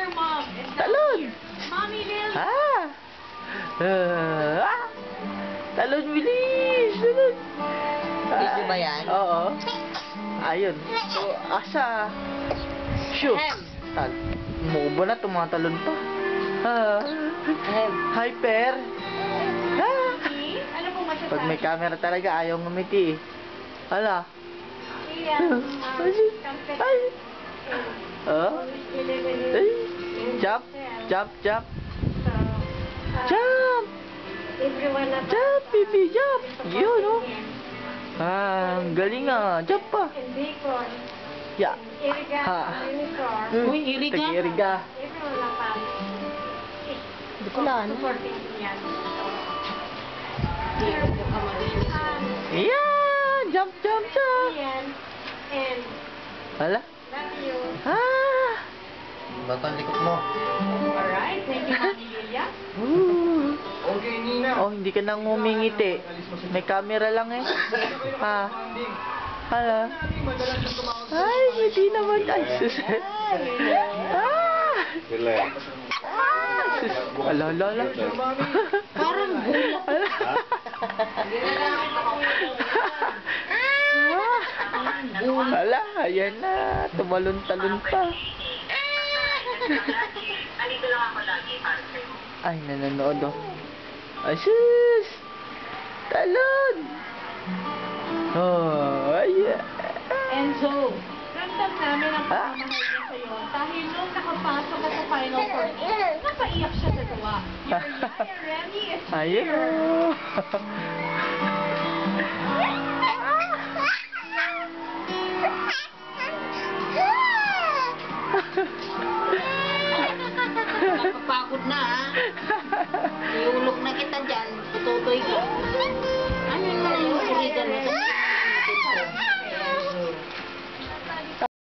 here, Mom. It's down Talon! here. Mommy, Lily. Talon, bilis! Talon! Video ba yan? Oo. Ayun. So, asa? Shoot! Umuubo na, tumatalon pa. Hyper! See? Ano pong masasabi? Pag may camera talaga, ayaw ngumiti eh. Hala. Iyan. Ay! Oh? Ay! Jump! Jump! Jump! Jump! Everyone na Jump, baby, jump! Yun, oh. Ang galing ah. Jump pa. and bacon. Ya. Iriga. Ha. Unicorn. Uy, iriga. Tag-iriga. Everyone na pa. Hindi ko lang. Supporting yan. Yan! Jump, jump, jump! Ian. And Hala. love you. Ah! Ba't ang likot mo? Alright. Thank you, Mami Lilia. Ooh. Okay, Nina. Oh, hindi ka nang ngumingiti. May camera lang eh. Ha? Hala. Ay, hindi naman. Ay, sus. Ah! Relax. Sus. Ala, ala, ala. Parang bulak. Ala. Ala, ayan na. Tumalon-talon pa. Ay, nanonood oh. Ay, sus! Talon! Oh, ayan. Enzo, ramdam namin ang pagmamahal niya sa'yo dahil nung nakapasok ka sa Final Four, napaiyak siya sa tuwa. Your Yaya Remy is Ayun here. oh. Nakapagod na, ha?